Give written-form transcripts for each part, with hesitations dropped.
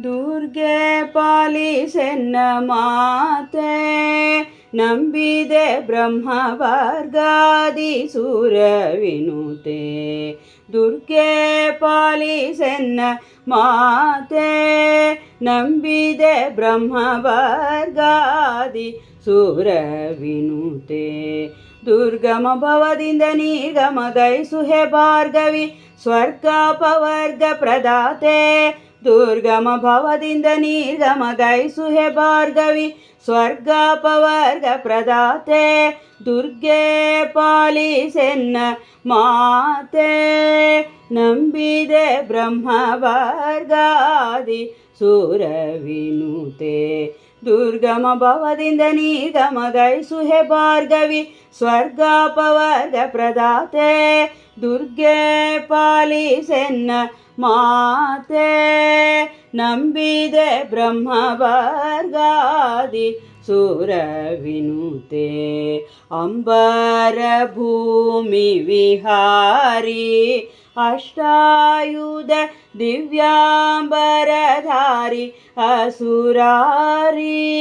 ದುರ್ಗೆ ಪಾಲಿಸೆನ್ನ ಮಾತೆ, ನಂಬಿದೆ ಬ್ರಹ್ಮ ವರ್ಗಾದಿ ಸುರ ವಿನುತೆ. ದುರ್ಗೆ ಪಾಲಿಸೆನ್ನ ಮಾತೆ, ನಂಬಿದೆ ಬ್ರಹ್ಮ ವರ್ಗಾದಿ ಸುರ ವಿನುತೆ. ದುರ್ಗಮ ಭವದಿಂದ ನಿರ್ಗಮ ಗೈಸುಹೆ ಭಾರ್ಗವಿ, ಸ್ವರ್ಗಾಪವರ್ಗ ಪ್ರದಾತೆ. ದುರ್ಗಮ ಭವದಿಂದ ನಿರ್ಗಮ ಗೈಸುಹೆ ಭಾರ್ಗವಿ, ಸ್ವರ್ಗಾಪವರ್ಗ ಪ್ರದಾತೆ. ದುರ್ಗೆ ಪಾಲಿಸೆನ್ನ ಮಾತೆ, ನಂಬಿದೆ ಬ್ರಹ್ಮ ವರ್ಗಾದಿ ಸುರ ವಿನುತೆ. ದುರ್ಗಮ ಭವದಿಂದ ನಿರ್ಗಮ ಗೈಸುಹೆ ಭಾರ್ಗವಿ, ಸ್ವರ್ಗಾಪವರ್ಗ ಪ್ರದಾತೆ. ದುರ್ಗೆ ಪಾಲಿಸೆನ್ನ ಮಾತೆ, ನಂಬಿದೆ ಬ್ರಹ್ಮ ವರ್ಗಾದಿ ಸುರ ವಿನುತೆ. ಅಂಬರ ಭೂಮಿ ವಿಹಾರಿ, ಅಷ್ಟಾಯುಧ ದಿವ್ಯಾಂಬರಧಾರಿ ಅಸುರಾರಿ.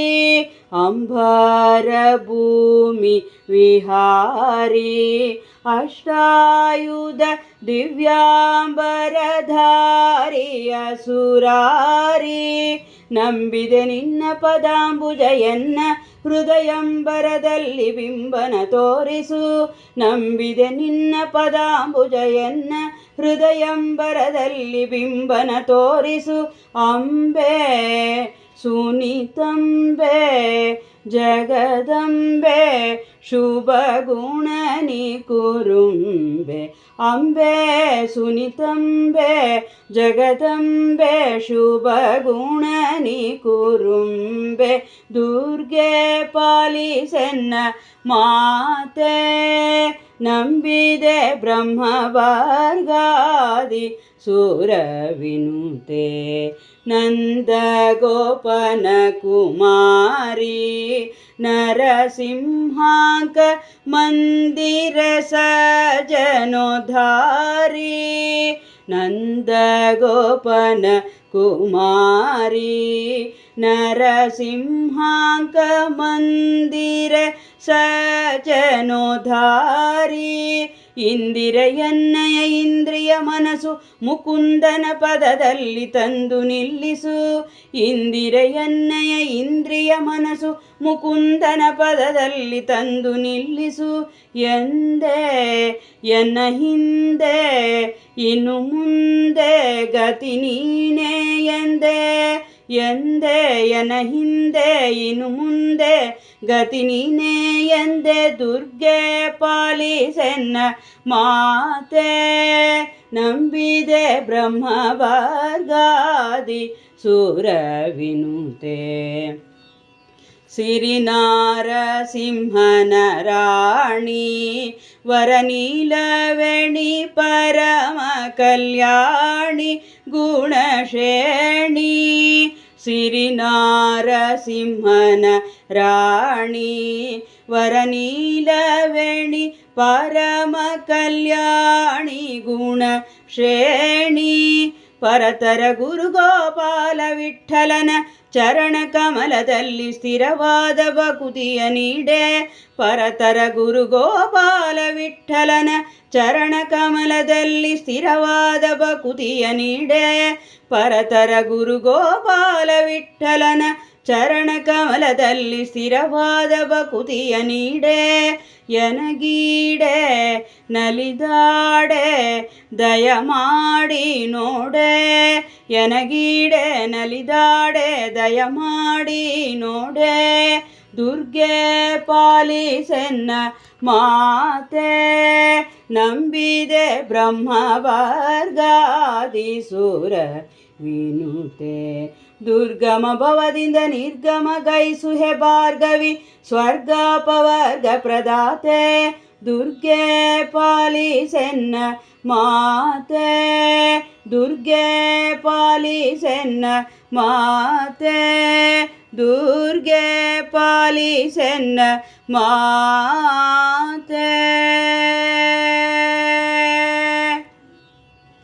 ಅಂಬರ ಭೂಮಿ ವಿಹಾರಿ, ಅಷ್ಟಾಯುಧ ದಿವ್ಯಾಂಬರಧಾರಿ ಅಸುರಾರಿ. ನಂಬಿದೆ ನಿನ್ನ ಪದಾಂಬುಜ ಎನ್ನ ಹೃದಯಂಬರದಲ್ಲಿ ಬಿಂಬನ ತೋರಿಸು. ನಂಬಿದೆ ನಿನ್ನ ಪದಾಂಬುಜ ಎನ್ನ ಹೃದಯಂಬರದಲ್ಲಿ ಬಿಂಬನ ತೋರಿಸು. ಅಂಬೆ ಸುನಿತಂಬೆ ಜಗದಂಬೆ, ಶುಭ ಗುಣನಿ ಕುರುಂಬೆ. ಅಂಬೆ ಸುನಿತಂಬೆ ಜಗದಂಬೆ, ಶುಭ ಗುಣನಿ ಕುರುಂಬೆ. ದುರ್ಗೆ ಪಾಲಿಸೆನ್ನ ಮಾತೆ, ನಂಬಿದೆ ಬ್ರಹ್ಮ ವರ್ಗಾದಿ ಸುರ ವಿನುತೆ. ನಂದ ಗೋಪನ ಕುಮಾರಿ, ನರಸಿಂಹಾಂಕ ಮಂದಿರ ಸಜನೋದ್ಧಾರಿ. ನಂದ ಗೋಪನ ಕುಮಾರಿ, ನರಸಿಂಹಾಂಕ ಮಂದಿರ ಸಜನೋದ್ಧಾರಿ. ಇಂದಿರೆಯನ್ನಯ ಇಂದ್ರಿಯ ಮನಸ್ಸು ಮುಕುಂದನ ಪದದಲ್ಲಿ ತಂದು ನಿಲ್ಲಿಸು. ಇಂದಿರೆಯನ್ನಯ ಇಂದ್ರಿಯ ಮನಸ್ಸು ಮುಕುಂದನ ಪದದಲ್ಲಿ ತಂದು ನಿಲ್ಲಿಸು. ಎಂದೇ ಎನ್ನ ಹಿಂದೆ ಇನ್ನು ಮುಂದೆ ಗತಿ ನೀನೇ ಎಂದೆ. ಎಂದೆ ಎನ್ನ ಹಿಂದೆ ಇನ್ನು ಮುಂದೆ ಗತಿ ನೀನೇ ಎಂದೆ. ದುರ್ಗೆ ಪಾಲಿಸೆನ್ನ ಮಾತೆ, ನಂಬಿದೆ ಬ್ರಹ್ಮ ವರ್ಗಾದಿ ಸುರ ವಿನುತೆ. ಸಿರಿನಾರಸಿಂಹನ ರಾಣಿ, ವರನೀಲವೇಣಿ ಪರಮ ಕಲ್ಯಾಣಿ ಗುಣಶ್ರೇಣಿ. ಸಿರಿನಾರಸಿಂಹನ ರಾಣಿ, ವರನೀಲವೇಣಿ ಪರಮ ಕಲ್ಯಾಣಿ ಗುಣಶ್ರೇಣಿ. ಪರತರ ಗುರುಗೋಪಾಲ ವಿಠ್ಠಲನ ಚರಣ ಕಮಲದಲ್ಲಿ ಸ್ಥಿರವಾದ ಭಕುತಿಯ ನೀಡೆ. ಪರತರ ಗುರುಗೋಪಾಲ ವಿಠ್ಠಲನ ಚರಣ ಕಮಲದಲ್ಲಿ ಸ್ಥಿರವಾದ ಭಕುತಿಯ ನೀಡೆ. ಪರತರ ಗುರುಗೋಪಾಲ ವಿಠ್ಠಲನ ಚರಣ ಕಮಲದಲ್ಲಿ ಸ್ಥಿರವಾದ ಭಕುತಿಯ ನೀಡೆ. ಎನಗೀಡೆ ನಲಿದಾಡೆ ದಯಮಾಡಿ ನೋಡೆ. ಎನಗೀಡೆ ನಲಿದಾಡೆ ದಯಮಾಡಿ ನೋಡೆ. ದುರ್ಗೆ ಪಾಲಿಸೆನ್ನ ಮಾತೆ, ನಂಬಿದೆ ಬ್ರಹ್ಮ ವರ್ಗಾದಿ ಸುರ ವಿನುತೆ. ದುರ್ಗಮ ಭವದಿಂದ ನಿರ್ಗಮ ಗೈಸುಹೆ ಭಾರ್ಗವಿ, ಸ್ವರ್ಗಾಪವರ್ಗ ಪ್ರದಾತೆ. ದುರ್ಗೆ ಪಾಲಿಸೆನ್ನ ಮಾತೆ, ದುರ್ಗೆ ಪಾಲಿಸೆನ್ನ ಮಾತೆ. ದುರ್ಗೆ ಪಾಲಿಸೆನ್ನ ಮಾತೆ.